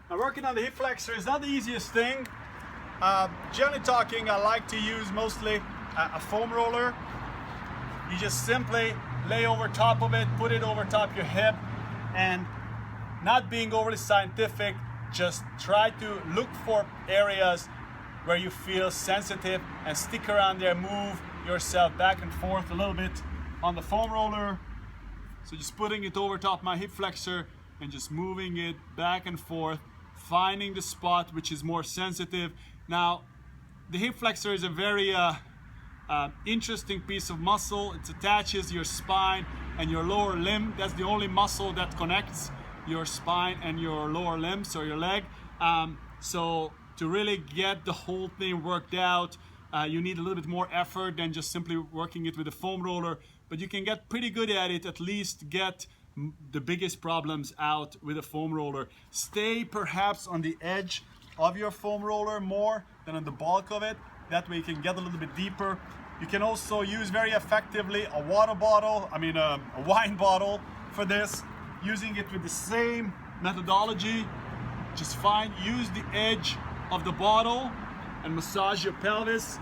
Now, working on the hip flexor is not the easiest thing. Generally talking, I like to use mostly a foam roller. You just simply lay over top of it, put it over top your hip, and not being overly scientific, just try to look for areas where you feel sensitive and stick around there, move yourself back and forth a little bit on the foam roller. So just putting it over top my hip flexor and just moving it back and forth, finding the spot which is more sensitive. Now, the hip flexor is a very interesting piece of muscle. It attaches your spine and your lower limb. That's the only muscle that connects your spine and your lower limbs or your leg. So to really get the whole thing worked out, you need a little bit more effort than just simply working it with a foam roller, but you can get pretty good at it, at least get the biggest problems out with a foam roller. Stay perhaps on the edge of your foam roller more than on the bulk of it. That way you can get a little bit deeper. You can also use very effectively a water bottle, a wine bottle for this, using it with the same methodology. Just use the edge of the bottle and massage your pelvis.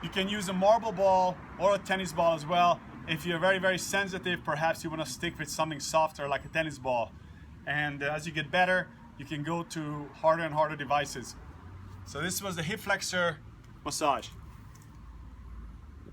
You can use a marble ball or a tennis ball as well. If you're very, very sensitive, perhaps you want to stick with something softer like a tennis ball. And as you get better, you can go to harder and harder devices. So this was the hip flexor massage.